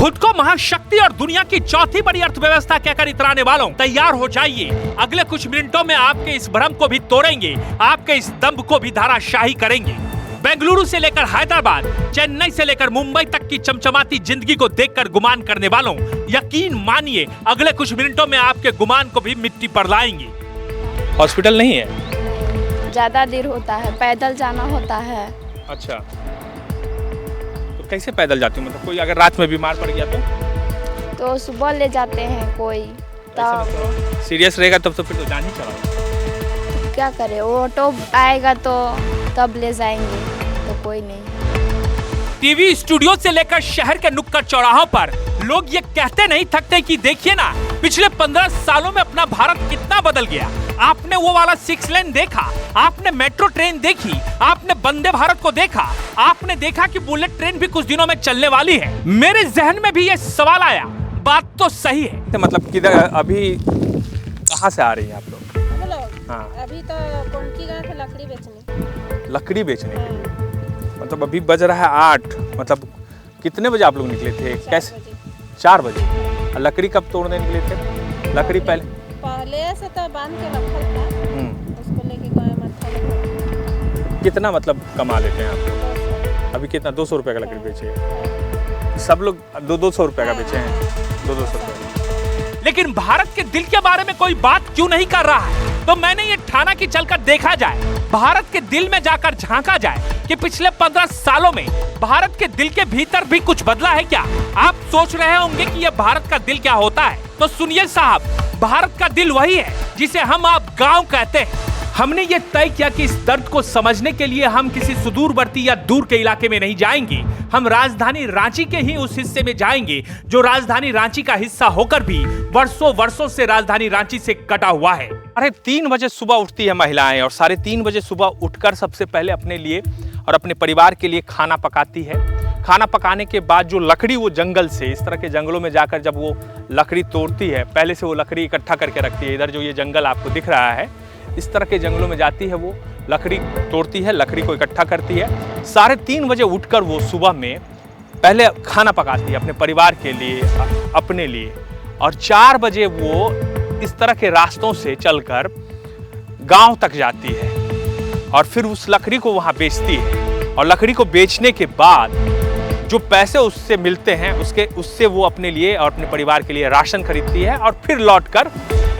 खुद को महाशक्ति और दुनिया की चौथी बड़ी अर्थव्यवस्था कहकर इतराने वालों, तैयार हो जाइए। अगले कुछ मिनटों में आपके इस भ्रम को भी तोड़ेंगे, आपके इस दंभ को भी धाराशाही करेंगे। बेंगलुरु से लेकर हैदराबाद, चेन्नई से लेकर मुंबई तक की चमचमाती जिंदगी को देखकर गुमान करने वालों, यकीन मानिए अगले कुछ मिनटों में आपके गुमान को भी मिट्टी पर लाएंगे। हॉस्पिटल नहीं है, ज्यादा देर होता है, पैदल जाना होता है। अच्छा, तो कैसे पैदल जाती हूँ? मतलब कोई अगर रात में बीमार पड़ गया तो सुबह ले जाते हैं कोई, तब सीरियस रहेगा तब तो फिर तो जान ही चला। क्या करे, ऑटो आएगा तो तब ले जाएंगे, तो कोई नहीं। टीवी स्टूडियो से लेकर शहर के नुक्कड़ चौराहों पर लोग ये कहते नहीं थकते कि देखिए ना, पिछले 15 सालों में अपना भारत कितना बदल गया। आपने वो वाला 6 लेन देखा, आपने मेट्रो ट्रेन देखी, आपने वंदे भारत को देखा, आपने देखा कि बुलेट ट्रेन भी कुछ दिनों में चलने वाली है। मेरे जहन में भी ये सवाल आया, बात तो सही है। मतलब किधर अभी कहाँ से आ रही है आप लोग? हाँ। अभी तो कौनकी गए थे लकड़ी बेचने। लकड़ी बेचने के लिए? मतलब अभी बज रहा है 8, मतलब कितने बजे आप लोग निकले थे? कैसे? 4 बजे। लकड़ी कब तोड़ने निकले थे? लकड़ी पहले से तो बांध के रखा था, उसको लेके गए मत्था। कितना मतलब कमा लेते हैं आप लोग? अभी कितना? 200 रुपये का लकड़ी बेचे? सब लोग 200 रुपये का बेचे हैं? 200 रुपये। लेकिन भारत के दिल के बारे में कोई बात क्यों नहीं कर रहा है? तो मैंने ये ठाना कि चलकर देखा जाए, भारत के दिल में जाकर झांका जाए कि पिछले 15 सालों में भारत के दिल के भीतर भी कुछ बदला है क्या? आप सोच रहे होंगे कि ये भारत का दिल क्या होता है, तो सुनिए साहब, भारत का दिल वही है जिसे हम आप गांव कहते हैं। हमने ये तय किया कि इस दर्द को समझने के लिए हम किसी सुदूरवर्ती या दूर के इलाके में नहीं जाएंगे, हम राजधानी रांची के ही उस हिस्से में जाएंगे जो राजधानी रांची का हिस्सा होकर भी वर्षों वर्षों से राजधानी रांची से कटा हुआ है। अरे 3 बजे सुबह उठती है महिलाएं और 3:30 बजे सुबह उठकर सबसे पहले अपने लिए और अपने परिवार के लिए खाना पकाती है। खाना पकाने के बाद जो लकड़ी वो जंगल से, इस तरह के जंगलों में जाकर जब वो लकड़ी तोड़ती है, पहले से वो लकड़ी इकट्ठा करके रखती है। इधर जो ये जंगल आपको दिख रहा है, इस तरह के जंगलों में जाती है, वो लकड़ी तोड़ती है, लकड़ी को इकट्ठा करती है। 3:30 बजे उठकर वो सुबह में पहले खाना पकाती है अपने परिवार के लिए, अपने लिए, और 4 बजे वो इस तरह के रास्तों से चलकर गांव तक जाती है और फिर उस लकड़ी को वहां बेचती है। और लकड़ी को बेचने के बाद जो पैसे उससे मिलते हैं उससे वो अपने लिए और अपने परिवार के लिए राशन खरीदती है और फिर लौटकर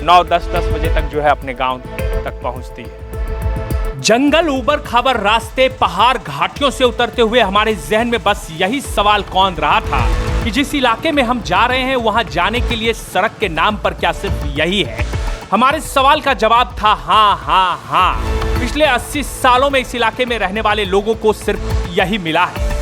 9-10 बजे तक जो है अपने गांव तक पहुंचती है। जंगल, ऊबड़ खाबड़ रास्ते, पहाड़, घाटियों से उतरते हुए हमारे जहन में बस यही सवाल कौंध रहा था कि जिस इलाके में हम जा रहे हैं वहां जाने के लिए सड़क के नाम पर क्या सिर्फ यही है? हमारे सवाल का जवाब था हाँ हाँ हाँ। पिछले 80 सालों में इस इलाके में रहने वाले लोगों को सिर्फ यही मिला है।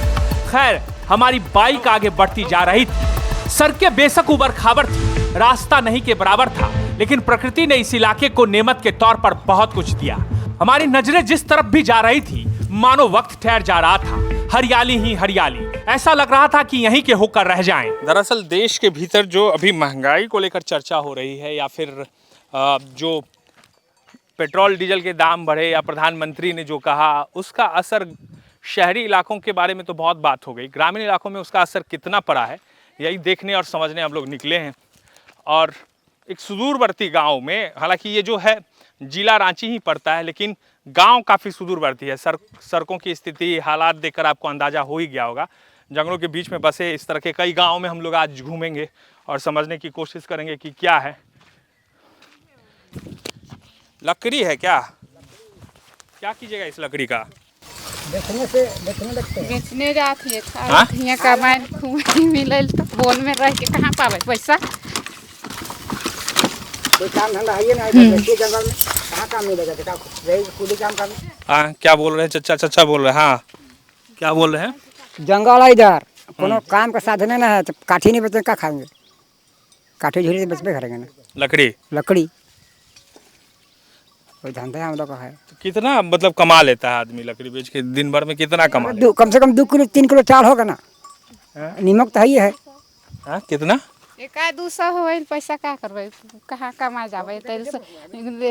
खैर, हमारी बाइक आगे बढ़ती जा रही थी। सड़कें बेशक ऊबड़ खाबड़ थी, रास्ता नहीं के बराबर था, लेकिन प्रकृति ने इस इलाके को नेमत के तौर पर बहुत कुछ दिया। हमारी नजरें जिस तरफ भी जा रही थी, मानो वक्त ठहर जा रहा था, हरियाली ही हरियाली। ऐसा लग रहा था कि यहीं के होकर रह जाएं। दरअसल देश के भीतर जो अभी महंगाई को लेकर चर्चा हो रही है, या फिर जो पेट्रोल डीजल के दाम बढ़े, या प्रधानमंत्री ने जो कहा, उसका असर शहरी इलाकों के बारे में तो बहुत बात हो गई। ग्रामीण इलाकों में उसका असर कितना पड़ा है, यही देखने और समझने हम लोग निकले हैं। और एक सुदूरवर्ती गांव में, हालांकि ये जो है जिला रांची ही पड़ता है, लेकिन गांव काफ़ी सुदूरवर्ती है। सड़कों की स्थिति, हालात देखकर आपको अंदाज़ा हो ही गया होगा। जंगलों के बीच में बसे इस तरह के कई गाँव में हम लोग आज घूमेंगे और समझने की कोशिश करेंगे कि क्या है। लकड़ी है क्या? क्या कीजिएगा इस लकड़ी का? बेचने जाती है, कमाई मिलल तो बोन में रह के कहाँ पावे पैसा? कोई काम धंधा है ना जंगल में, कहाँ काम मिलेगा? कूली काम कर। हाँ, क्या बोल रहे हैं चाचा बोल रहे हैं? हाँ, क्या बोल रहे हैं? जंगल है इधर, कोनो काम का साधन है ना, तो काठी नहीं बचे क्या खाएंगे? काठी झुरी से बचबे करेंगे ना। लकड़ी कोई धंधा हम लोग का है। तो कितना मतलब कमा लेता है आदमी लकड़ी बेच के? दिन भर में कितना कमा? कम से कम 2 किलो 3 किलो चावल होगा ना। नीमक तो ही है। हाँ, कितना? 100-200 हो पैसा क्या करबे, कहाँ कमा जाबे?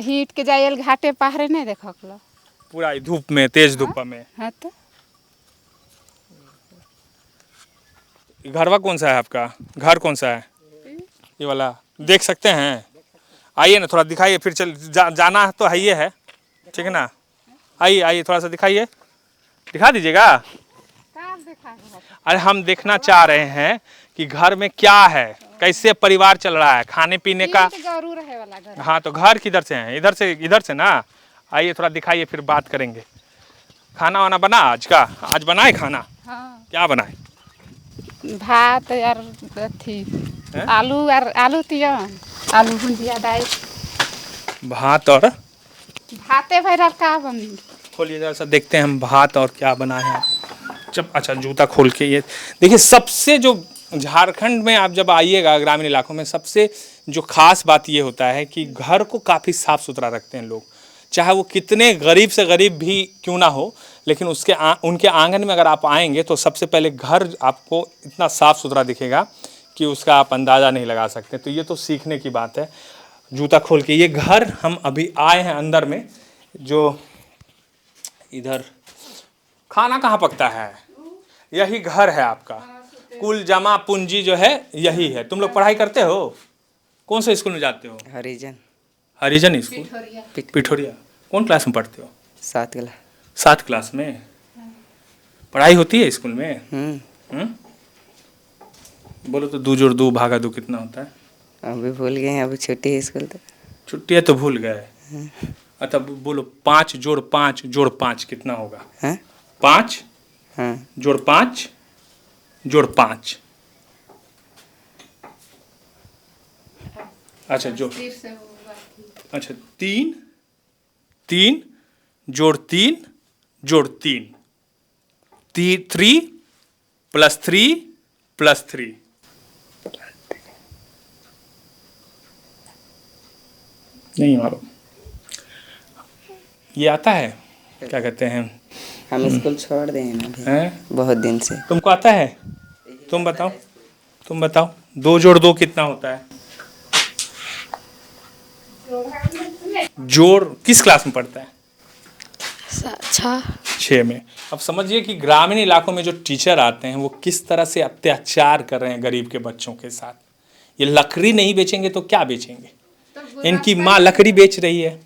हीट के जाइल घाटे पहाड़े नहीं देखल पूरा धूप में, तेज धूप में। हाँ, तो घरवा कौन सा है आपका? घर कौन सा है? ये वाला देख सकते हैं? आइए ना, थोड़ा दिखाइए, फिर जाना तो है, ये है ठीक है ना? आइए आइए, थोड़ा सा दिखाइए, दिखा दीजिएगा। अरे हम देखना चाह रहे हैं कि घर में क्या है, कैसे परिवार चल रहा है, खाने पीने का। हाँ तो घर किधर से है? इधर से ना। आइए थोड़ा दिखाइए, फिर बात करेंगे। खाना वाना बना आज का? आज बनाए खाना? हाँ। क्या बनाए? भात यार थी, आलू तियन, आलू भुंजिया दाल, भात और भाते भैर का बनी। खोलिए जरा सा, देखते हैं हम भात और क्या बना है। जब अच्छा जूता खोल के ये देखिए, सबसे जो झारखंड में आप जब आइएगा ग्रामीण इलाकों में, सबसे जो खास बात ये होता है कि घर को काफ़ी साफ़ सुथरा रखते हैं लोग, चाहे वो कितने गरीब से गरीब भी क्यों ना हो, लेकिन उनके आंगन में अगर आप आएंगे तो सबसे पहले घर आपको इतना साफ़ सुथरा दिखेगा कि उसका आप अंदाज़ा नहीं लगा सकते। तो ये तो सीखने की बात है। जूता खोल के ये घर हम अभी आए हैं अंदर में, जो इधर खाना कहाँ पकता है, यही घर है आपका। कुल जमा पूंजी जो है यही है। तुम लोग पढ़ाई करते हो? कौन से स्कूल में जाते हो? हरिजन स्कूल पिठोरिया। कौन क्लास में पढ़ते हो? 7 क्लास में। पढ़ाई होती है स्कूल में? बोलो तो 2 जोड़ 2 भागा 2 कितना होता है? अभी भूल गए हैं, अभी छुट्टी है स्कूल तो। छुट्टी है तो भूल गए। अच्छा बोलो 5 जोड़ 5 जोड़ 5 कितना होगा? 5 जोड़ 5 जोड़ 5। अच्छा जो अच्छा 3 जोड़ 3 जोड़ 3 3 प्लस 3 प्लस 3। नहीं मालूम ये आता है? क्या कहते हैं? हम स्कूल छोड़ दें ना अभी, हैं? बहुत दिन से। तुमको आता है? तुम बताओ 2 जोड़ 2 कितना होता है? जोड़ किस क्लास में पढ़ता है? 6 में। अब समझिए कि ग्रामीण इलाकों में जो टीचर आते हैं वो किस तरह से अत्याचार कर रहे हैं गरीब के बच्चों के साथ। ये लकड़ी नहीं बेचेंगे तो क्या बेचेंगे? इनकी माँ लकड़ी बेच रही है।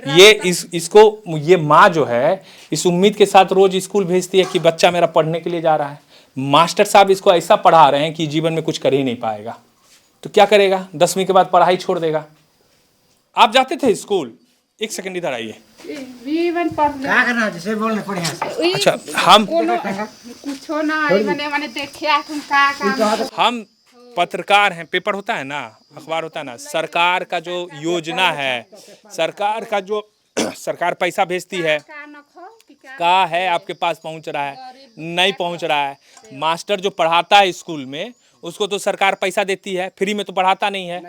ये इसको ये माँ जो है इस उम्मीद के साथ रोज स्कूल भेजती है कि बच्चा मेरा पढ़ने के लिए जा रहा है। मास्टर साहब इसको ऐसा पढ़ा रहे हैं कि जीवन में कुछ कर ही नहीं पाएगा। तो क्या करेगा? 10वीं के बाद पढ़ाई छोड़ देगा। आप जाते थे स्कूल? एक सेकंड इधर आइए। क्या करना जैसे बोलने पड़े हैं। अच्छा हम पत्रकार हैं, पेपर होता है ना, अखबार होता है ना, सरकार का जो योजना है, सरकार का जो सरकार पैसा भेजती है, का है आपके पास पहुंच रहा है? नहीं पहुंच रहा है। मास्टर जो पढ़ाता है स्कूल में उसको तो सरकार पैसा देती है, फ्री में तो पढ़ाता नहीं है।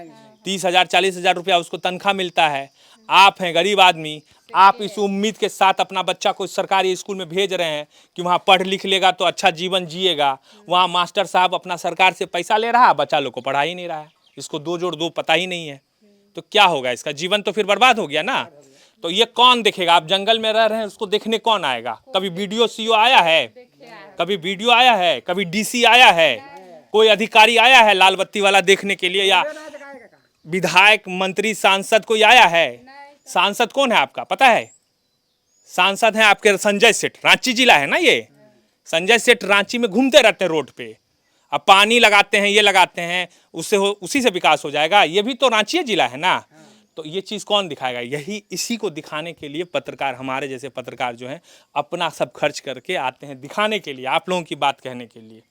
30,000 40,000 रुपया उसको तनख्वाह मिलता है। आप हैं गरीब आदमी, आप इस उम्मीद के साथ अपना बच्चा को सरकारी स्कूल में भेज रहे हैं कि वहाँ पढ़ लिख लेगा तो अच्छा जीवन जिएगा। वहाँ मास्टर साहब अपना सरकार से पैसा ले रहा है, बच्चा लोग को पढ़ा ही नहीं रहा है। इसको 2 जोड़ 2 पता ही नहीं है, तो क्या होगा? इसका जीवन तो फिर बर्बाद हो गया ना। तो ये कौन देखेगा? आप जंगल में रह रहे हैं, उसको देखने कौन आएगा? कभी वीडियो सीओ आया है? कभी वीडियो आया है? कभी डीसी आया है? कोई अधिकारी आया है लाल बत्ती वाला देखने के लिए? या विधायक मंत्री सांसद कोई आया है? सांसद कौन है आपका पता है? सांसद हैं आपके संजय सेठ, रांची जिला है ना ये। संजय सेठ रांची में घूमते रहते हैं रोड पे, अब पानी लगाते हैं, ये लगाते हैं, उसी से विकास हो जाएगा। ये भी तो रांची जिला है ना। तो ये चीज़ कौन दिखाएगा? यही इसी को दिखाने के लिए पत्रकार, हमारे जैसे पत्रकार जो हैं, अपना सब खर्च करके आते हैं दिखाने के लिए, आप लोगों की बात कहने के लिए।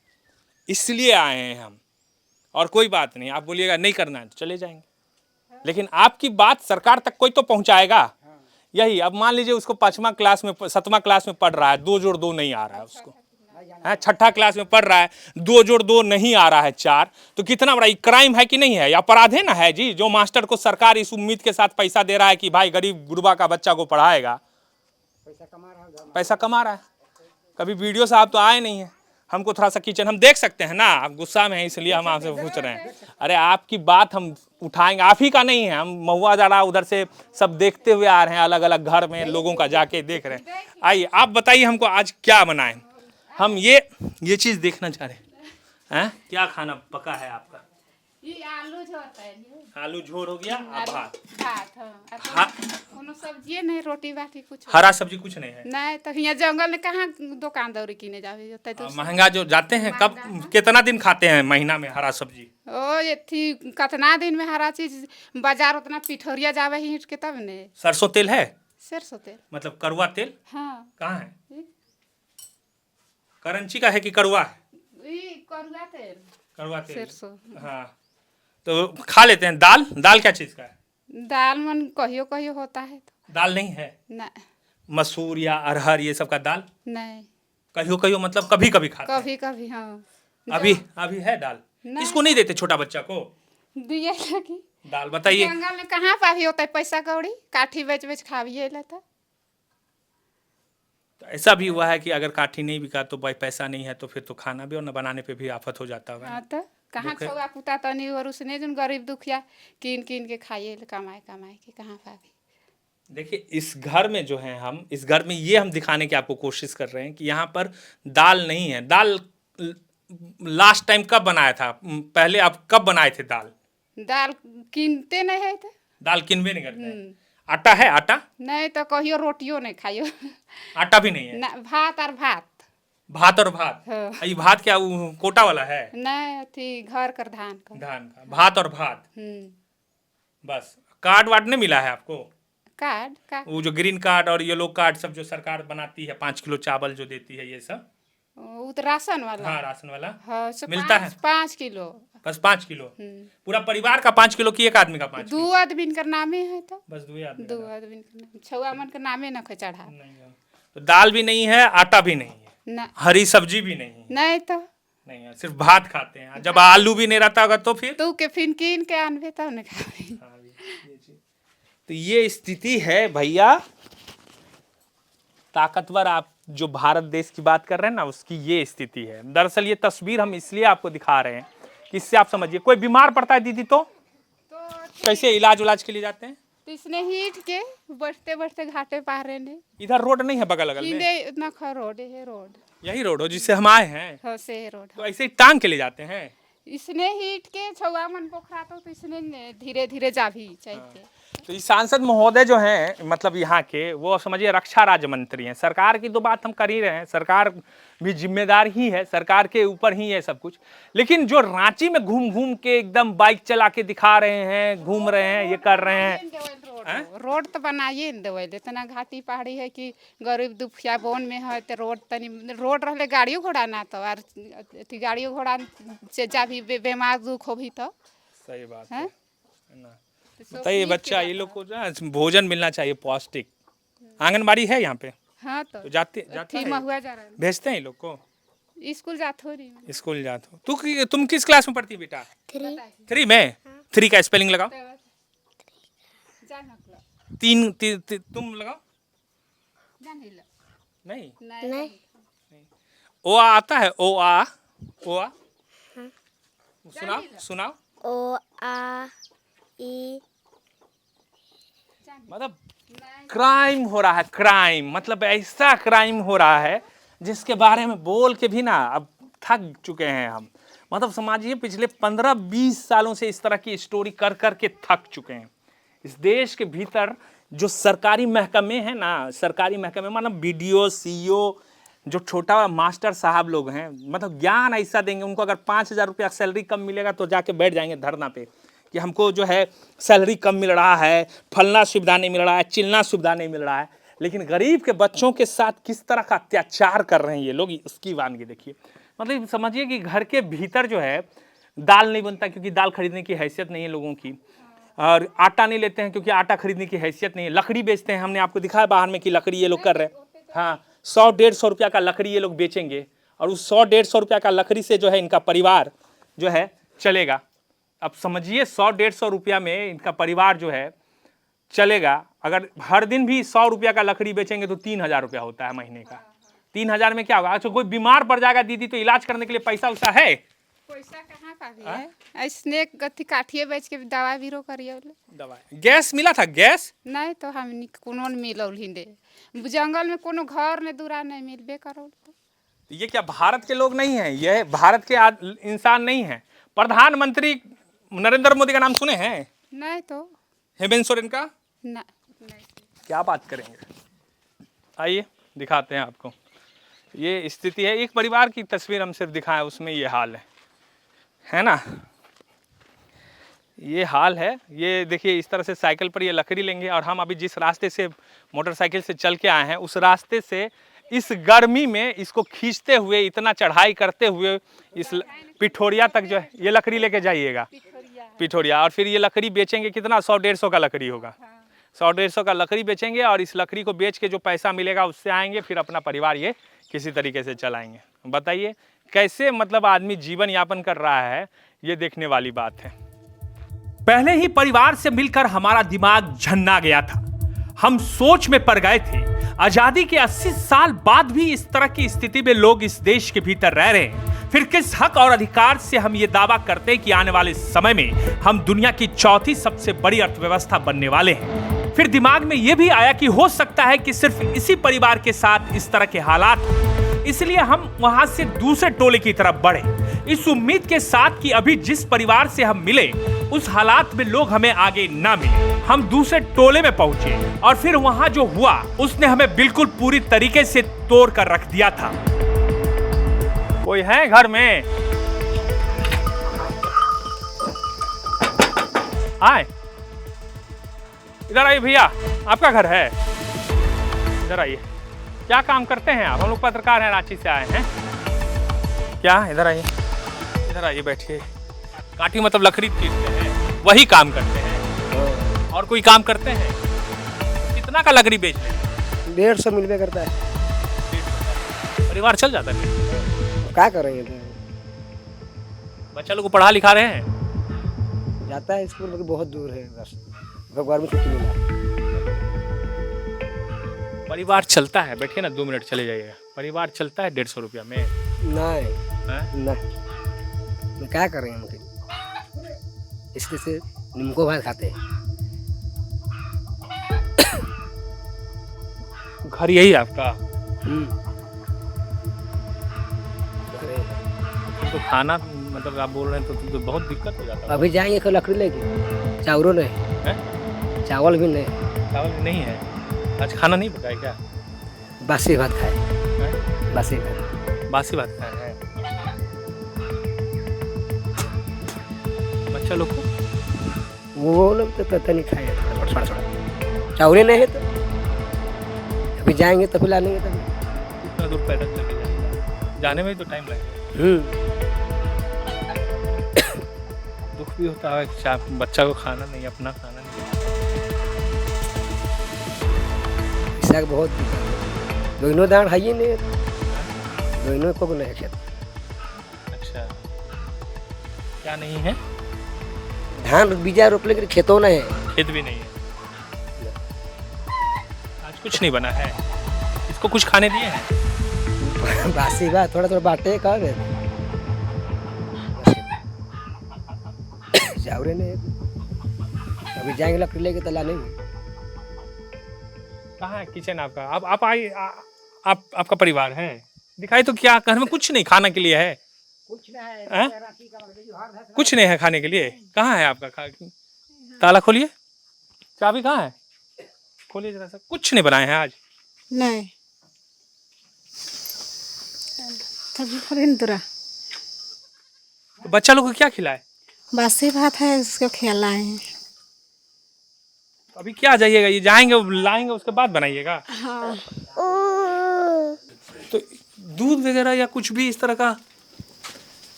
इसलिए आए हैं हम, और कोई बात नहीं। आप बोलिएगा नहीं करना है तो चले जाएंगे, लेकिन आपकी बात सरकार तक कोई तो पहुंचाएगा। यही अब मान लीजिए उसको 5वां क्लास में 7वां क्लास में पढ़ रहा है, 2 जोड़ 2 नहीं आ रहा है उसको, है 6ठा क्लास में पढ़ रहा है, 2 जोड़ 2 नहीं आ रहा है 4, तो कितना बड़ा क्राइम है कि नहीं है? या अपराध है ना है जी। जो मास्टर को सरकार इस उम्मीद के साथ पैसा दे रहा है कि भाई गरीब गुरबा का बच्चा को पढ़ाएगा, पैसा कमा रहा है। कभी वीडियो साहब तो आए नहीं है, हमको थोड़ा सा किचन हम देख सकते हैं ना। आप गुस्सा में हैं इसलिए हम आपसे पूछ रहे हैं। अरे आपकी बात हम उठाएंगे, आप ही का नहीं है। हम महुआ जड़ा उधर से सब देखते हुए आ रहे हैं, अलग अलग घर में लोगों का जाके देख रहे हैं। आइए आप बताइए हमको आज क्या बनाएं। हम ये चीज़ देखना चाह रहे हैं? क्या खाना पका है आपका? ये आलू झोर है आलू झोर हो गया और भात। भात हाँ। कोनो सब्जी नहीं, रोटी बाटी कुछ हरा सब्जी कुछ नहीं है? नहीं। तो यहाँ जंगल में कहाँ दुकान दौरी किने जावे होते तो महंगा जो जाते हैं कब कितना दिन खाते हैं महीना में हरा सब्जी? ओ ये थी कितना दिन में हरा चीज बाजार उतना पिठोरिया जावे हीट के तब ने। सरसों तेल है? सरसों तेल मतलब कड़वा तेल? हाँ। कहाँ है? करंची का है कि कड़वा है? कड़वा तेल। कड़वा तेल सरसों। हाँ, तो खा लेते हैं। दाल दाल क्या चीज़ का है? दाल मन कहियो कहियो होता है तो। दाल नहीं है? नहीं मसूर या अरहर ये सब का दाल? नहीं। कहियो कहियो मतलब कभी कभी खाते हैं। कभी कभी हाँ। अभी अभी है दाल? नहीं। इसको नहीं देते छोटा बच्चा को दिए लगी दाल? बताइए। जंगल में कहाँ पाभी होता है पैसा कौड़ी, काठी बेच बेच खाविए लेता। तो ऐसा भी हुआ है कि अगर काठी नहीं बिका तो भाई पैसा नहीं है तो फिर तो खाना भी और न बनाने पे भी आफत हो जाता है। हाँ तो कहाँ दुखे- छुआ पुता तनी और उसने जो गरीब दुखिया कीन कीन के खाइए कमाए कमाए के कहाँ पाभी। देखिए इस घर में जो है हम इस घर में ये हम दिखाने की आपको कोशिश कर रहे हैं कि यहाँ पर दाल नहीं है। दाल लास्ट टाइम कब बनाया था? पहले आप कब बनाए थे दाल? दाल कीनते नहीं है तो। दाल किनबे नहीं करते हैं। आटा है? आटा नहीं तो कहियो रोटियो नहीं खाइयो। आटा भी नहीं है? ना भात और भात। भात और भात? हाँ। ये भात क्या वो कोटा वाला है? नहीं थी घर कर धान का। धान का भात और भात बस। कार्ड वार्ड नहीं मिला है आपको? कार्ड का वो जो ग्रीन कार्ड और येलो कार्ड सब जो सरकार बनाती है 5 किलो चावल जो देती है ये सब? वो तो राशन वाला। हाँ राशन वाला हाँ सो मिलता है? 5 किलो। बस 5 किलो? पूरा परिवार का 5 किलो की एक आदमी का 5 दो आदमी का नामे है तो। बस 2 आदमी दो आदमी का नाम छुआ मन का नामे न खे चढ़ा। नहीं है। तो दाल भी नहीं है, आटा भी नहीं है, ना हरी सब्जी भी नहीं है? नहीं तो नहीं है, सिर्फ भात खाते हैं। जब आलू भी नहीं रहता होगा तो फिर? तू के फिन कीन के आनबे तब न खाबी। हाँ, ये चीज। तो ये स्थिति है भैया। ताकतवर आप जो भारत देश की बात कर रहे हैं ना उसकी ये स्थिति है। दरअसल ये तस्वीर हम इसलिए आपको दिखा रहे हैं कि इससे आप समझिए कोई बीमार पड़ता है दीदी तो कैसे इलाज उलाज के लिए जाते हैं? तो इसने हीट के बढ़ते बढ़ते घाटे पार रहे ने। इधर रोड नहीं है बगल अगल में? हिंदे न ख रोड है रोड। यही रोड हो जिससे हम आए हैं? हो से रोड। तो ऐसे ही टांग के ले जाते हैं? इसने हीट के छुआ मन पोखरा तो इसने धीरे धीरे जा भी चाहिए। तो ये सांसद महोदय जो हैं मतलब यहाँ के वो समझिए रक्षा राज्य मंत्री हैं। सरकार की तो बात हम कर ही रहे हैं, सरकार भी जिम्मेदार ही है, सरकार के ऊपर ही है सब कुछ। लेकिन जो रांची में घूम घूम के एकदम बाइक चला के दिखा रहे हैं, घूम रहे हैं, ये कर रहे हैं। रोड तो बनाइए न देवे इतना घाटी पहाड़ी है कि गरीब दुखिया बोन में है तो रोड तनी रोड रहले गाड़ियों घोड़ा ना तो और गाड़ियों घोड़ा से जा भी बीमार दुख हो भी तो। सही बात है ना। बताइए बच्चा ये लोग को जो भोजन मिलना चाहिए पौष्टिक। आंगनबाड़ी है यहाँ पे? हाँ तो जाते थी महुआ जा रहा भेजते हैं ये लोग को? स्कूल जात हो रही स्कूल जाते हो? तुम किस क्लास में पढ़ती बेटा? 3 में? 3 का स्पेलिंग लगाओ। 3 तुम लगाओ। नहीं नहीं ओ आ आता है? ओ आ सुनाओ सुनाओ। ओ आ ई। मतलब क्राइम हो रहा है, क्राइम मतलब ऐसा क्राइम हो रहा है जिसके बारे में बोल के भी ना अब थक चुके हैं हम। मतलब समझिए पिछले 15-20 सालों से इस तरह की स्टोरी कर कर के थक चुके हैं। इस देश के भीतर जो सरकारी महकमे हैं ना, सरकारी महकमे मतलब BDO CEO जो छोटा मास्टर साहब लोग हैं, मतलब ज्ञान ऐसा देंगे उनको। अगर 5,000 रुपया सैलरी कम मिलेगा तो जाके बैठ जाएंगे धरना पे कि हमको जो है सैलरी कम मिल रहा है, फलना सुविधा नहीं मिल रहा है, चिलना सुविधा नहीं मिल रहा है। लेकिन गरीब के बच्चों के साथ किस तरह का अत्याचार कर रहे हैं ये लोग, उसकी वानगी देखिए। मतलब समझिए कि घर के भीतर जो है दाल नहीं बनता क्योंकि दाल खरीदने की हैसियत नहीं है लोगों की, और आटा नहीं लेते हैं क्योंकि आटा खरीदने की हैसियत नहीं है। लकड़ी बेचते हैं, हमने आपको दिखाया बाहर में कि लकड़ी ये लोग कर रहे हैं। हाँ 100-150 रुपया का लकड़ी ये लोग बेचेंगे और उस 100-150 रुपया का लकड़ी से जो है इनका परिवार जो है चलेगा। अब समझिए 100-150 रुपया में इनका परिवार जो है चलेगा। अगर हर दिन भी 100 रुपया का लकड़ी बेचेंगे तो 3,000 रुपया होता है महीने का। 3,000 में क्या होगा? अच्छा कोई बीमार पड़ जाएगा दीदी तो इलाज करने के लिए पैसा उसा है? पैसा कहाँ का भी है? ऐसने गति काठिए बेच के दवा बीरो करिए। दवा गैस मिला था? गैस नहीं तो हम कोनो मिलल हिंदे जंगल में कोनो घर ने दूरा नहीं मिलबे करो। ये क्या भारत के लोग नहीं हैं? ये भारत के इंसान नहीं हैं। प्रधानमंत्री नरेंद्र मोदी का नाम सुने हैं? नहीं तो हेमंत सोरेन का? नहीं। क्या बात करेंगे। आइए दिखाते हैं आपको। ये स्थिति है, एक परिवार की तस्वीर हम सिर्फ दिखाएं, उसमें ये हाल है ना। ये हाल है। ये देखिए, इस तरह से साइकिल पर ये लकड़ी लेंगे और हम अभी जिस रास्ते से मोटरसाइकिल से चल के आए हैं उस रास्ते से इस गर्मी में इसको खींचते हुए, इतना चढ़ाई करते हुए इस पिठोरिया तक जो है ये लकड़ी लेके जाइएगा, पिठोरिया। और फिर ये लकड़ी बेचेंगे, कितना 100-150 का लकड़ी होगा, 100-150 का लकड़ी बेचेंगे और इस लकड़ी को बेच के जो पैसा मिलेगा उससे आएंगे, फिर अपना परिवार ये किसी तरीके से चलाएंगे। बताइए कैसे मतलब आदमी जीवन यापन कर रहा है, ये देखने वाली बात है। पहले ही परिवार से मिलकर हमारा दिमाग झन्ना गया था। हम सोच में पड़ गए थे, आजादी के 80 साल बाद भी इस तरह की स्थिति में लोग इस देश के भीतर रह रहे हैं। फिर किस हक और अधिकार से हम ये दावा करते हैं कि आने वाले समय में हम दुनिया की चौथी सबसे बड़ी अर्थव्यवस्था बनने वाले हैं। फिर दिमाग में यह भी आया कि हो सकता है कि सिर्फ इसी परिवार के साथ इस तरह के हालात हो, इसलिए हम वहां से दूसरे टोले की तरफ बढ़े, इस उम्मीद के साथ कि अभी जिस परिवार से हम मिले उस हालात में लोग हमें आगे ना मिले। हम दूसरे टोले में पहुंचे और फिर वहां जो हुआ उसने हमें बिल्कुल पूरी तरीके से तोड़ कर रख दिया था। कोई है घर में? आए, इधर आइए भैया, आपका घर है? इधर आइए। क्या काम करते हैं आप? हम लोग पत्रकार हैं, रांची से आए हैं। क्या? इधर आइए, इधर आइए, बैठिए। काठी मतलब लकड़ी पीटते हैं, वही काम करते हैं? और कोई काम करते हैं? कितना का लकड़ी बेच रहे हैं? 150 मिलवे करता है। परिवार चल जाता है? क्या करेंगे, बच्चा लोग को पढ़ा लिखा रहे हैं? जाता है स्कूल, लेकिन बहुत दूर है, बस घर में छुट्टी मिला। परिवार चलता है? बैठिए ना, 2 मिनट चले जाइएगा। परिवार चलता है 150 रुपया में? नहीं नहीं, क्या करेंगे हम? इसके से नीमको भात खाते हैं। घर यही है आपका? तो खाना मतलब आप बोल रहे हैं तो बहुत दिक्कत हो जाता है। अभी जाएंगे तो लकड़ी लेके, चावल नहीं है? चावल भी नहीं, चावल नहीं है। आज खाना नहीं पकाए क्या? बासी भात खाए। बासी भात, बासी भात खाए हैं। बच्चा लोग को वो लोग तो पता नहीं खाए, थोड़ा थोड़ा। चावल नहीं है तो अभी जाएंगे तो ला लेंगे। तभी इतना दूर पैदल चल के जाएगा, जाने में तो टाइम लगेगा। दुख भी होता है, बच्चा को खाना नहीं, अपना खाना नहीं। पैसा का बहुत दोनों दान है ही नहीं, दोनों को नहीं है खेत। अच्छा, क्या नहीं है? धान बीजा रोप लेकर खेतों नहीं है, खेत भी नहीं है। आज कुछ नहीं बना है, इसको कुछ खाने दिए हैं? बासी बात थोड़ा थोड़ा बांटे का चावरे नहीं, अभी जाएंगे लकड़ी लेके तो ला नहीं। कहाँ है किचन आपका? आप आइए, आप आपका परिवार है, दिखाई तो क्या घर में कुछ नहीं खाने के लिए है? कुछ नहीं है, कुछ नहीं है खाने के लिए। कहाँ है आपका? ताला खोलिए, चाबी कहाँ है? खोलिए जरा सा। कुछ नहीं बनाए हैं आज? नहीं, तभी फरिंदरा तो बच्चा लोग को क्या खिलाए? बासी भात है, उसको खिलाए हैं। अभी क्या जाइएगा? ये जाएंगे लाएंगे उसके बाद बनाइएगा? हाँ, तो दूध वगैरह या कुछ भी इस तरह का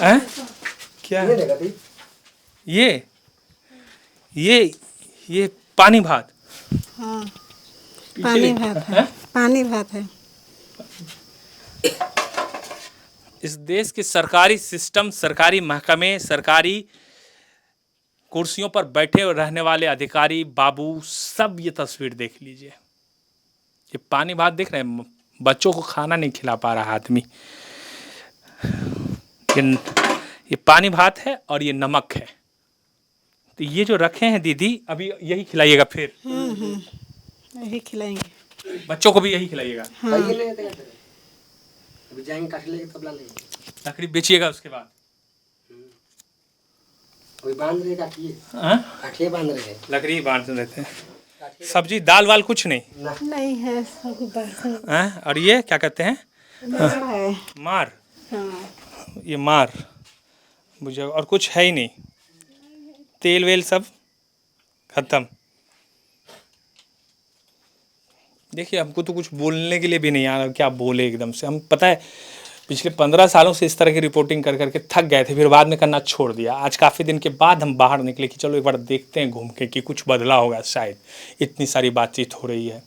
है? क्या है? ये पानी भात? हाँ, पानी भात है, पानी भात है। इस देश के सरकारी सिस्टम, सरकारी महकमे, सरकारी कुर्सियों पर बैठे रहने वाले अधिकारी बाबू, सब ये तस्वीर देख लीजिए। ये पानी भात देख रहे हैं, बच्चों को खाना नहीं खिला पा रहा आदमी। ये पानी भात है और ये नमक है। तो ये जो रखे हैं दीदी, अभी यही खिलाइएगा? फिर यही खिलाएंगे, बच्चों को भी यही खिलाइएगा? हाँ। अभी जाएंगे काठी लेके तबला लेंगे। लकड़ी बेचिएगा उसके बाद? अभी बांध रहे काठिए, हाँ? काठिए बांध रहे हैं। लकड़ी बांध देते हैं। सब्जी दाल वाल कुछ नहीं? नहीं है सब बर्तन हाँ? और ये क्या कहते हैं? है। मार? हाँ ये मार मुझे, और कुछ है ही नहीं? तेल वेल सब खत्म। देखिए हमको तो कुछ बोलने के लिए भी नहीं आ रहा, क्या बोले एकदम से। हम पता है पिछले 15 सालों से इस तरह की रिपोर्टिंग कर करके थक गए थे, फिर बाद में करना छोड़ दिया। आज काफ़ी दिन के बाद हम बाहर निकले कि चलो एक बार देखते हैं घूम के कि कुछ बदला होगा शायद। इतनी सारी बातचीत हो रही है।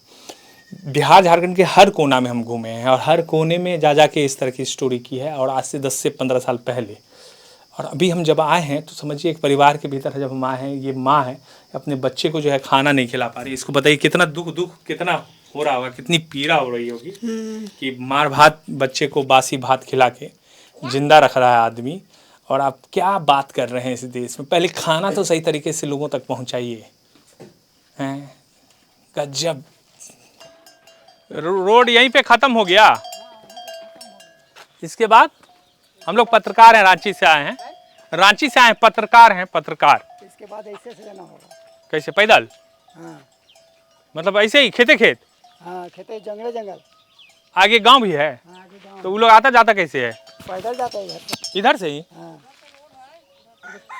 बिहार झारखंड के हर कोना में हम घूमे हैं और हर कोने में जा के इस तरह की स्टोरी की है। और आज से 10 से 15 साल पहले, और अभी हम जब आए हैं तो समझिए एक परिवार के भीतर जब हम आए हैं, ये माँ है अपने बच्चे को जो है खाना नहीं खिला पा रही। इसको बताइए कितना दुख कितना हो रहा होगा, कितनी पीड़ा हो रही होगी कि मार भात बच्चे को बासी भात खिला के जिंदा रख रहा है आदमी। और आप क्या बात कर रहे हैं इस देश में? पहले खाना तो सही तरीके से लोगों तक पहुंचाइए। हैं गजब। रोड यहीं पे खत्म हो गया। इसके बाद हम लोग पत्रकार हैं, रांची से आए हैं। रांची से आए, पत्रकार हैं, पत्रकार। इसके बाद ऐसे से जाना होगा। कैसे? पैदल? हाँ मतलब ऐसे ही खेते खेत? हाँ, खेते जंगल। आगे गांव भी है? हाँ, आगे गाँव। तो वो लोग आता जाता कैसे है? पैदल जाता है इधर से। इधर से ही? हाँ,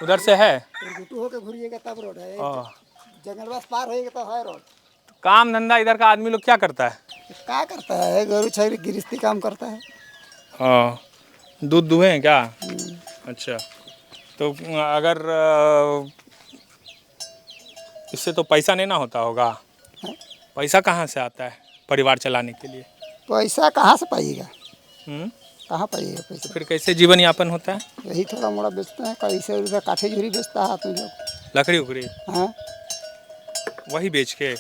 उधर से है? फिर गुटू होके घूरिएगा तब रोड है। ओह। जंगल बस पार होएगा तब है रोड। काम धंधा इधर का आदमी लोग क्या करता है? क्या करता है? गरु छागरी गृहस्थी काम करता है। हाँ, दूध दुहे हैं क्या? अच्छा, तो अगर इससे तो पैसा नहीं ना होता होगा? पैसा कहाँ से आता है परिवार चलाने के लिए? पैसा कहाँ से पाइएगा? हम्म? कहाँ पाइएगा पैसा? तो फिर कैसे जीवन यापन होता है? यही थोड़ा मोड़ा बेचते हैं, कैसे रुपया काठे झुरी बेचता है आदमी लोग। लकड़ी उकड़ी हाँ, वही बेच के?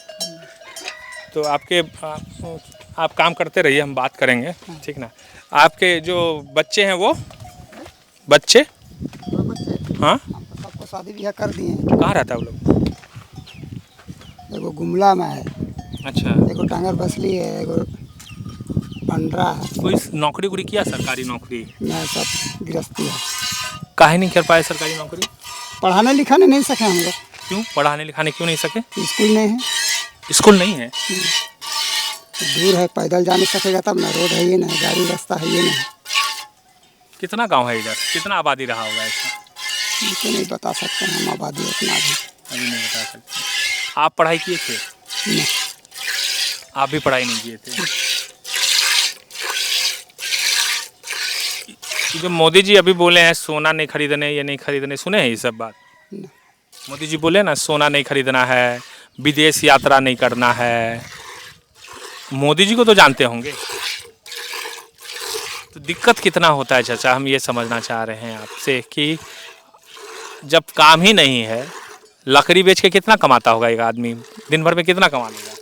तो आप काम करते रहिए, हम बात करेंगे, ठीक ना? आपके जो बच्चे हैं वो बच्चे? हाँ, सबको शादी ब्याह कर दिए। कहाँ रहता है वो लोग? एगो गुमला में है, अच्छा, एगो टांगर बसली है, एगो पंडरा है। कोई नौकरी उकरी किया? सरकारी नौकरी? मैं सब गृहस्थी है। काहे नहीं कर पाए सरकारी नौकरी? पढ़ाने लिखाने नहीं सके हम लोग। क्यों पढ़ाने लिखाने क्यों नहीं सके? स्कूल नहीं है, स्कूल नहीं है? दूर है, पैदल जा नहीं सकेगा तब ना। रोड है ये नहीं, गाड़ी रास्ता है ये नहीं। कितना गांव है इधर? कितना आबादी रहा होगा ऐसा? इनको नहीं बता सकते हम आबादी उतना भी। अभी नहीं बता सकते। आप पढ़ाई किए थे? नहीं। आप भी पढ़ाई नहीं किए थे? जो मोदी जी अभी बोले हैं सोना नहीं खरीदने, ये नहीं खरीदने, सुने हैं ये सब बात? नहीं। मोदी जी बोले ना सोना नहीं खरीदना है, विदेश यात्रा नहीं करना है। मोदी जी को तो जानते होंगे, तो दिक्कत कितना होता है चाचा, हम ये समझना चाह रहे हैं आपसे कि जब काम ही नहीं है, लकड़ी बेच के कितना कमाता होगा एक आदमी? दिन भर में कितना कमा लेगा?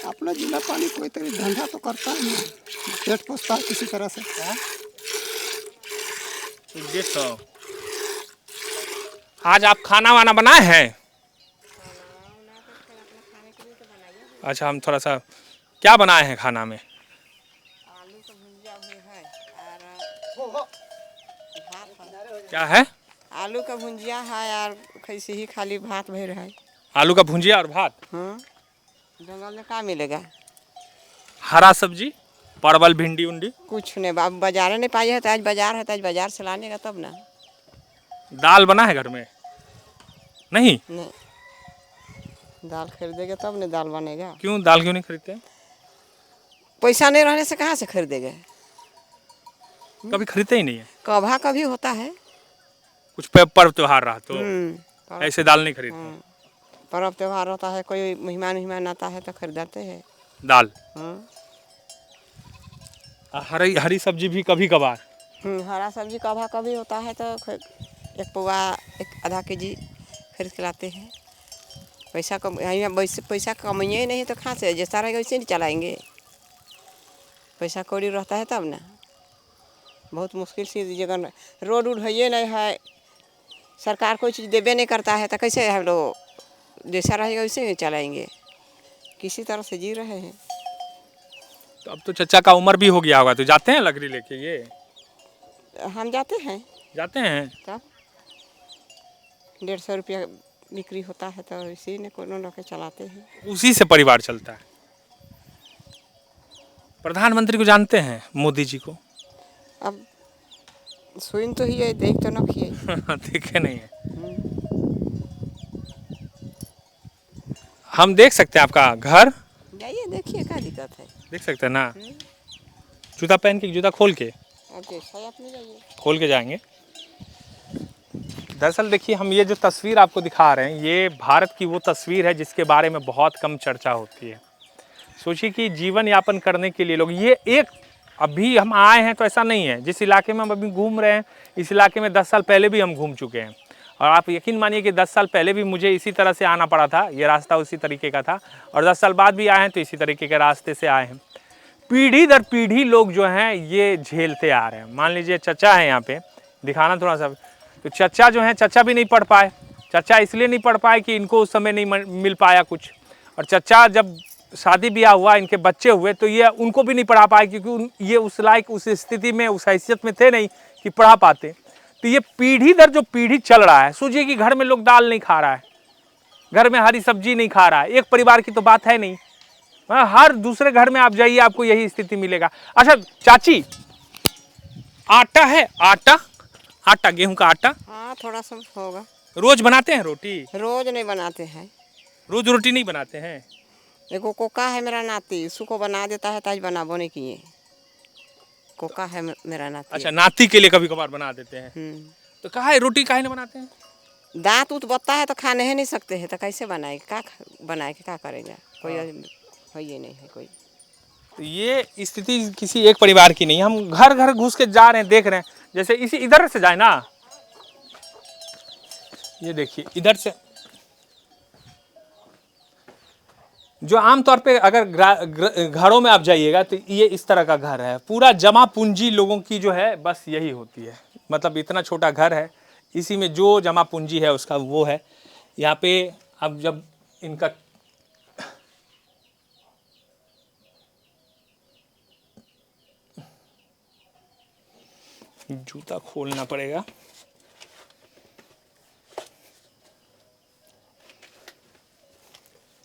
अपना जिला पानी कोई तरह धंधा तो करता है ना, पेट पोसता है किसी तरह से। देखो आज आप खाना वाना बनाए हैं? अच्छा, हम थोड़ा सा क्या बनाए हैं खाना में? आलू का भुजिया भी है और क्या है? आलू का भुजिया है और कैसे ही खाली भात भर है। आलू का भुजिया और भात? हाँ, जंगल में क्या मिलेगा? हरा सब्जी, परवल, भिंडी उंडी? कुछ नहीं बाबू, बाजार नहीं पाई है तो आज बाजार है तो आज बाजार से लाने का तब ना। दाल बना है घर में? नहीं? नहीं, दाल खरीदेगा तब नहीं दाल बनेगा। क्यों दाल क्यों नहीं खरीदते? पैसा नहीं रहने से कहाँ से खरीदेगा? कभी खरीदते ही नहीं है? कभी कभी होता है। कुछ पर्व त्योहार रहा तो पर्व- ऐसे दाल नहीं खरीदते? हाँ, पर्व त्योहार होता है, कोई मेहमान आता है तो खरीदाते हैं दाल? हाँ। हरी सब्जी भी कभी कभार? हरा सब्जी कभी कभी होता है तो एक पौवा, एक आधा केजी खरीद के लाते हैं। पैसा कम, वैसे पैसा कमाइए नहीं तो कहाँ से? जैसा रहेगा वैसे नहीं चलाएंगे। पैसा कौड़ी रहता है तब ना। बहुत मुश्किल से जगह रोड उड है नहीं है, सरकार कोई चीज़ देवे नहीं करता है तो कैसे हम लोग जैसा रहेगा वैसे ही चलाएंगे। किसी तरह से जी रहे हैं। तो अब तो चचा का उम्र भी हो गया होगा, तो जाते हैं लकड़ी लेके ये? हम जाते हैं जाते हैं। तब 150 रुपया बिक्री होता है तो इसी ने कोनो लोग के चलाते हैं। उसी से परिवार चलता है। प्रधानमंत्री को जानते हैं, मोदी जी को? अब सुन तो ही है, देख तो न किए। देखे नहीं है। हम देख सकते हैं आपका घर? जाइए देखिए, क्या दिक्कत है। देख सकते हैं ना? जूता पहन के, जूता खोल के? अब जैसा अपने जाइए, खोल के जाएंगे। दरअसल देखिए, हम ये जो तस्वीर आपको दिखा रहे हैं, ये भारत की वो तस्वीर है जिसके बारे में बहुत कम चर्चा होती है। सोचिए कि जीवन यापन करने के लिए लोग, ये एक अभी हम आए हैं तो ऐसा नहीं है, जिस इलाके में हम अभी घूम रहे हैं इस इलाके में 10 साल पहले भी हम घूम चुके हैं। और आप यकीन मानिए कि 10 साल पहले भी मुझे इसी तरह से आना पड़ा था, ये रास्ता उसी तरीके का था, और 10 साल बाद भी आए हैं तो इसी तरीके के रास्ते से आए हैं। पीढ़ी दर पीढ़ी लोग जो हैं ये झेलते आ रहे हैं। मान लीजिए चचा है यहाँ पे, दिखाना थोड़ा सा, तो चचा जो हैं, चचा भी नहीं पढ़ पाए। चचा इसलिए नहीं पढ़ पाए कि इनको उस समय नहीं मिल पाया कुछ, और चचा जब शादी ब्याह हुआ, इनके बच्चे हुए, तो ये उनको भी नहीं पढ़ा पाए, क्योंकि ये उस लायक, उस स्थिति में, उस हैसियत में थे नहीं कि पढ़ा पाते। तो ये पीढ़ी दर जो पीढ़ी चल रहा है, सोचिए कि घर में लोग दाल नहीं खा रहा है, घर में हरी सब्जी नहीं खा रहा है, एक परिवार की तो बात है नहीं, हर दूसरे घर में आप जाइए आपको यही स्थिति मिलेगा। अच्छा चाची, आटा है? आटा, आटा, गेहूं का आटा? हाँ थोड़ा सा होगा। रोज बनाते हैं रोटी? रोज नहीं बनाते हैं। रोज रोटी नहीं बनाते हैं? एगो कोका है मेरा नाती, उसको बना देता है, ताज बनाबो नहीं किए। कोका है मेरा नाती। अच्छा, नाती के लिए कभी कभार बना देते हैं। तो कहा है रोटी काहे नहीं बनाते हैं? दांत उत बत्ता है तो खाने ही नहीं सकते हैं, तो कैसे बनाए, क्या बनाए के क्या करेगा, कोई है ये नहीं है कोई। तो ये स्थिति किसी एक परिवार की नहीं, हम घर घर घुस के जा रहे हैं, देख रहे हैं। जैसे इसी इधर से जाए ना, ये देखिए इधर से, जो आमतौर पे अगर घरों में आप जाइएगा तो ये इस तरह का घर है, पूरा जमा पूंजी लोगों की जो है बस यही होती है। मतलब इतना छोटा घर है, इसी में जो जमा पूंजी है उसका वो है। यहाँ पे अब जब इनका जूता खोलना पड़ेगा,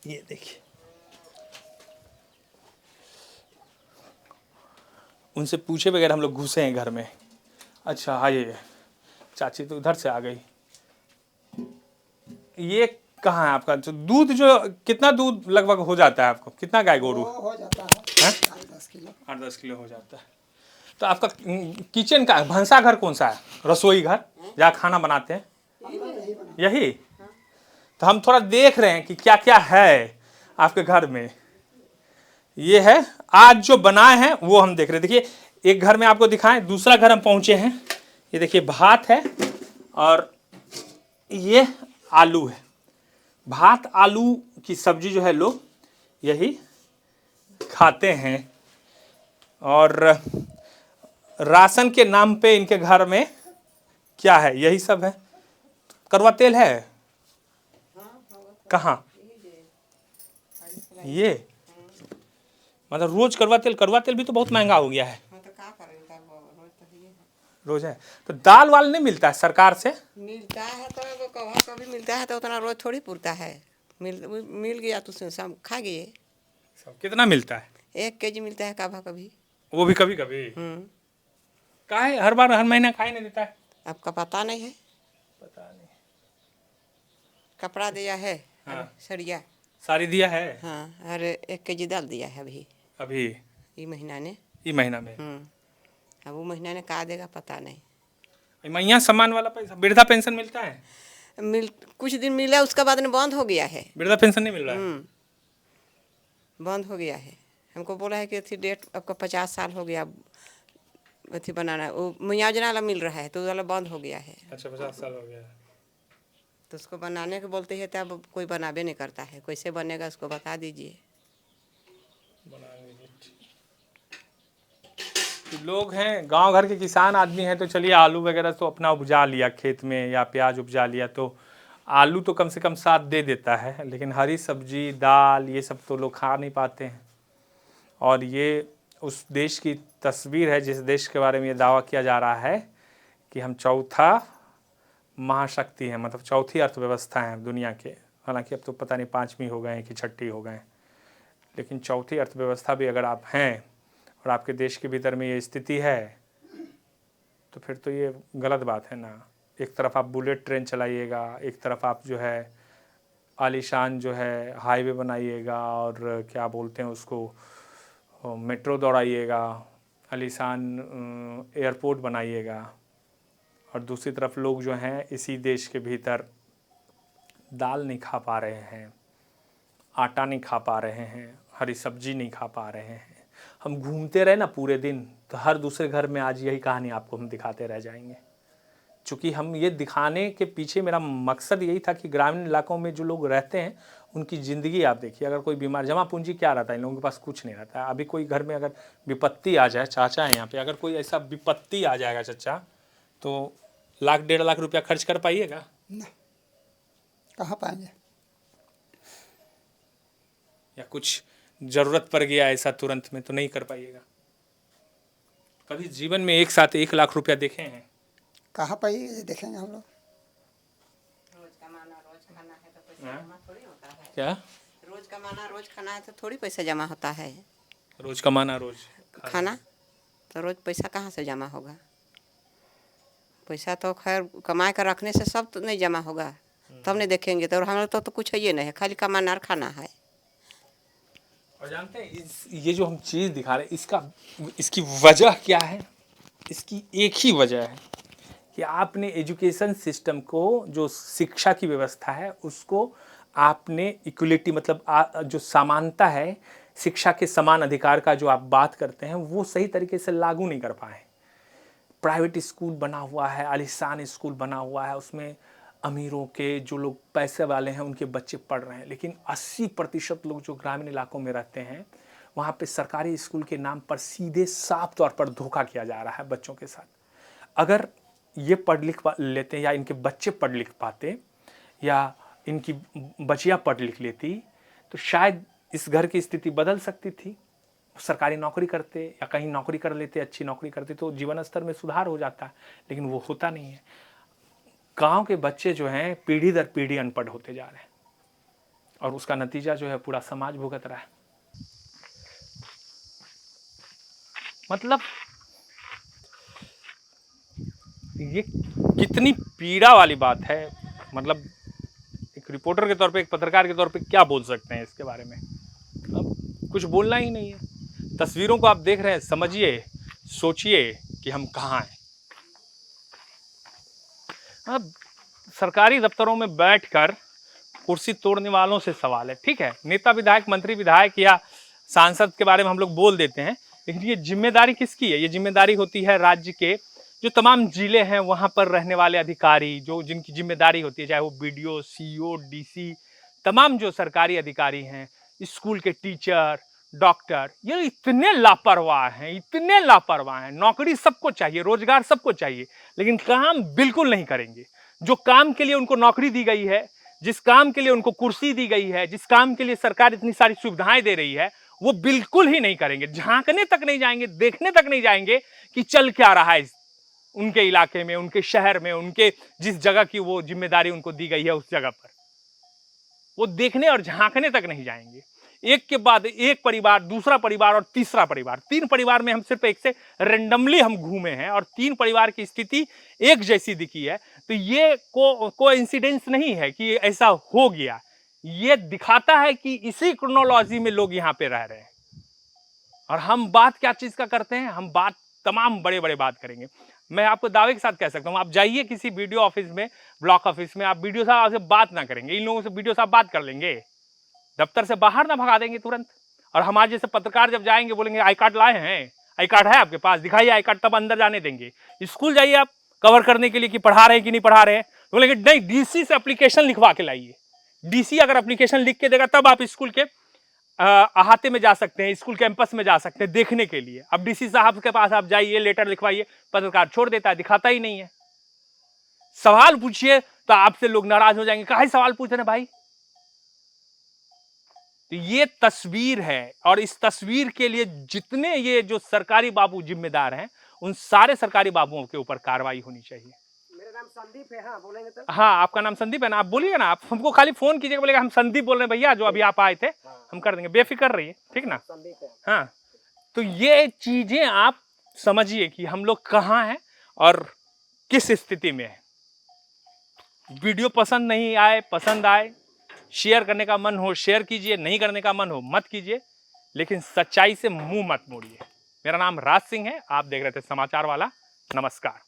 ये देखिए, उनसे पूछे बगैर हम लोग घुसे हैं घर में। अच्छा हाँ, ये चाची तो उधर से आ गई। ये कहाँ है आपका जो दूध, जो कितना दूध लगभग हो जाता है आपको, कितना गाय गोरू? हो जाता है 8-10 किलो। 8-10 किलो हो जाता है। तो आपका किचन का भंसा घर कौन सा है? रसोई घर जहाँ खाना बनाते हैं, यही? तो हम थोड़ा देख रहे हैं कि क्या क्या है आपके घर में। ये है आज जो बनाए हैं वो हम देख रहे हैं। देखिए एक घर में आपको दिखाएं, दूसरा घर हम पहुंचे हैं। ये देखिए भात है और ये आलू है। भात आलू की सब्जी जो है लोग यही खाते हैं, और राशन के नाम पे इनके घर में क्या है, यही सब है। करवा तेल है कहाँ? ये मतलब रोज करवा तेल भी तो बहुत महंगा हो गया है। रोज है तो दाल वाल नहीं मिलता है सरकार से? मिलता है तो कभी मिलता है तो उतना रोज थोड़ी पुरता है। मिल गया तो शाम खा गए। कितना मिलता है? 1 केजी मिलता है कभी, वो भी कभी कभी। काहे हर बार हर महीना खाए नहीं देता है? आपका पता नहीं है? पता नहीं। कपड़ा दिया है, हाँ। सड़िया साड़ी दिया है। हाँ, और 1 केजी दाल दिया है अभी ये महीना ने। ये महीना में अब वो महीना ने कहा देगा पता नहीं। मैया सम्मान वाला पैसा, वृद्धा पेंशन मिलता है? कुछ दिन मिला, उसके बाद में बंद हो गया है। वृद्धा पेंशन नहीं मिल रहा है? बंद हो गया है। हमको बोला है कि अथी डेट आपका 50 साल हो गया, अथी बनाना, वो मुआवजा वाला मिल रहा है तो वाला बंद हो गया है। अच्छा 50 साल हो गया है तो उसको बनाने के बोलते हैं, तब कोई बनाबे नहीं करता है। कैसे बनेगा उसको बता दीजिए। लोग हैं गांव घर के किसान आदमी हैं तो चलिए आलू वगैरह तो अपना उपजा लिया खेत में, या प्याज उपजा लिया तो आलू तो कम से कम साथ दे देता है, लेकिन हरी सब्जी दाल ये सब तो लोग खा नहीं पाते हैं। और ये उस देश की तस्वीर है जिस देश के बारे में ये दावा किया जा रहा है कि हम चौथा महाशक्ति हैं, मतलब चौथी अर्थव्यवस्था है दुनिया के। हालांकि अब तो पता नहीं पांचवी हो गए कि छठी हो गए, लेकिन चौथी अर्थव्यवस्था भी अगर आप हैं और आपके देश के भीतर में ये स्थिति है तो फिर तो ये गलत बात है ना। एक तरफ आप बुलेट ट्रेन चलाइएगा, एक तरफ आप जो है आलीशान जो है हाईवे बनाइएगा और क्या बोलते हैं उसको मेट्रो दौड़ाइएगा, आलीशान एयरपोर्ट बनाइएगा, और दूसरी तरफ लोग जो हैं इसी देश के भीतर दाल नहीं खा पा रहे हैं, आटा नहीं खा पा रहे हैं, हरी सब्जी नहीं खा पा रहे हैं। हम घूमते रहे ना पूरे दिन तो हर दूसरे घर में आज यही कहानी आपको हम दिखाते रह जाएंगे। चूँकि हम ये दिखाने के पीछे मेरा मकसद यही था कि ग्रामीण इलाकों में जो लोग रहते हैं उनकी ज़िंदगी आप देखिए। अगर कोई बीमार, जमा पूंजी क्या रहता है इन लोगों के पास, कुछ नहीं रहता है। अभी कोई घर में अगर विपत्ति आ जाए, चाचा है यहाँ पे, अगर कोई ऐसा विपत्ति आ जाएगा चाचा, तो 1-1.5 लाख रुपया खर्च कर पाइएगा? कहाँ पाएंगे? या कुछ ज़रूरत पड़ गया ऐसा तुरंत में तो नहीं कर पाइएगा। कभी जीवन में एक साथ 1 लाख रुपया देखे हैं? कहाँ पाइएगा? ये देखेंगे हम लोग। रोज कमाना रोज खाना है तो पैसा जमा थोड़ी होता है। क्या? रोज कमाना रोज खाना है तो थोड़ी पैसा जमा होता है। रोज कमाना रोज खाना तो रोज पैसा कहाँ से जमा होगा? पैसा तो खैर कमा कर रखने से सब तो नहीं जमा होगा, तब नहीं देखेंगे। तो हम लोग तो कुछ है ये नहीं है, खाली कमाना और खाना है। और जानते हैं ये जो हम चीज़ दिखा रहे हैं इसकी वजह क्या है? इसकी एक ही वजह है कि आपने एजुकेशन सिस्टम को, जो शिक्षा की व्यवस्था है उसको आपने इक्वलिटी, मतलब जो समानता है, शिक्षा के समान अधिकार का जो आप बात करते हैं वो सही तरीके से लागू नहीं कर पाए। प्राइवेट स्कूल बना हुआ है, आलीशान स्कूल बना हुआ है, उसमें अमीरों के जो लोग पैसे वाले हैं उनके बच्चे पढ़ रहे हैं, लेकिन 80% लोग जो ग्रामीण इलाकों में रहते हैं वहाँ पे सरकारी स्कूल के नाम पर सीधे साफ तौर पर धोखा किया जा रहा है बच्चों के साथ। अगर ये पढ़ लिख लेते या इनके बच्चे पढ़ लिख पाते या इनकी बचियाँ पढ़ लिख लेती तो शायद इस घर की स्थिति बदल सकती थी। सरकारी नौकरी करते या कहीं नौकरी कर लेते, अच्छी नौकरी करते तो जीवन स्तर में सुधार हो जाता है, लेकिन वो होता नहीं है। गांव के बच्चे जो हैं पीढ़ी दर पीढ़ी अनपढ़ होते जा रहे हैं और उसका नतीजा जो है पूरा समाज भुगत रहा है। मतलब ये कितनी पीड़ा वाली बात है। मतलब एक रिपोर्टर के तौर पे, एक पत्रकार के तौर पे क्या बोल सकते हैं इसके बारे में? अब कुछ बोलना ही नहीं है। तस्वीरों को आप देख रहे हैं, समझिए, सोचिए कि हम कहाँ हैं। अब सरकारी दफ्तरों में बैठकर कुर्सी तोड़ने वालों से सवाल है। ठीक है, नेता विधायक, मंत्री विधायक या सांसद के बारे में हम लोग बोल देते हैं, लेकिन ये जिम्मेदारी किसकी है? ये जिम्मेदारी होती है राज्य के जो तमाम जिले हैं वहाँ पर रहने वाले अधिकारी, जो जिनकी जिम्मेदारी होती है, चाहे वो BDO, CO, DC, तमाम जो सरकारी अधिकारी हैं, स्कूल के टीचर, डॉक्टर, ये इतने लापरवाह हैं, इतने लापरवाह हैं। नौकरी सबको चाहिए, रोजगार सबको चाहिए, लेकिन काम बिल्कुल नहीं करेंगे। जो काम के लिए उनको नौकरी दी गई है, जिस काम के लिए उनको कुर्सी दी गई है, जिस काम के लिए सरकार इतनी सारी सुविधाएं दे रही है, वो बिल्कुल ही नहीं करेंगे। झांकने तक नहीं जाएंगे, देखने तक नहीं जाएंगे कि चल क्या रहा है उनके इलाके में, उनके शहर में, उनके जिस जगह की वो जिम्मेदारी उनको दी गई है उस जगह पर वो देखने और झांकने तक नहीं जाएंगे। एक के बाद एक परिवार, दूसरा परिवार और तीसरा परिवार, 3 परिवार में हम सिर्फ एक से रेंडमली हम घूमे हैं और 3 परिवार की स्थिति एक जैसी दिखी है। तो ये कोइंसिडेंस नहीं है कि ऐसा हो गया, ये दिखाता है कि इसी क्रोनोलॉजी में लोग यहाँ पे रह रहे हैं। और हम बात क्या चीज का करते हैं? हम बात तमाम बड़े बड़े बात करेंगे। मैं आपको दावे के साथ कह सकता हूँ, आप जाइए किसी BDO ऑफिस में, ब्लॉक ऑफिस में, आप BDO साहब से बात ना करेंगे, इन लोगों से BDO साहब बात कर लेंगे, दफ्तर से बाहर ना भगा देंगे तुरंत। और हमारे जैसे पत्रकार जब जाएंगे बोलेंगे आई कार्ड लाए हैं, आई कार्ड है आपके पास, दिखाइए आई कार्ड, तब अंदर जाने देंगे। स्कूल जाइए आप कवर करने के लिए कि पढ़ा रहे हैं कि नहीं पढ़ा रहे हैं, तो बोलेंगे नहीं DC से एप्लीकेशन लिखवा के लाइए। DC अगर एप्लीकेशन लिख के देगा तब आप स्कूल के अहाते में जा सकते हैं, स्कूल कैंपस में जा सकते हैं देखने के लिए। अब DC साहब के पास आप जाइए, लेटर लिखवाइए, पत्रकार छोड़ देता है, दिखाता ही नहीं है। सवाल पूछिए तो आपसे लोग नाराज हो जाएंगे, काहे सवाल पूछ रहे हैं भाई? तो ये तस्वीर है और इस तस्वीर के लिए जितने ये जो सरकारी बाबू जिम्मेदार हैं उन सारे सरकारी बाबुओं के ऊपर कार्रवाई होनी चाहिए। मेरा नाम संदीप है। हाँ बोलेंगे तो। हाँ आपका नाम संदीप है ना, आप बोलिएगा ना, आप हमको खाली फोन कीजिएगा, बोलेगा हम संदीप बोल रहे हैं भैया, जो अभी आप आए थे, हम कर देंगे, बेफिक्र रहिए, ठीक ना। संदीप है। हाँ तो ये चीजें आप समझिए कि हम लोग कहाँ हैं और किस स्थिति में है। वीडियो पसंद नहीं आए, पसंद आए, शेयर करने का मन हो शेयर कीजिए, नहीं करने का मन हो मत कीजिए, लेकिन सच्चाई से मुंह मत मोड़िए। मेरा नाम राज सिंह है, आप देख रहे थे समाचार वाला। नमस्कार।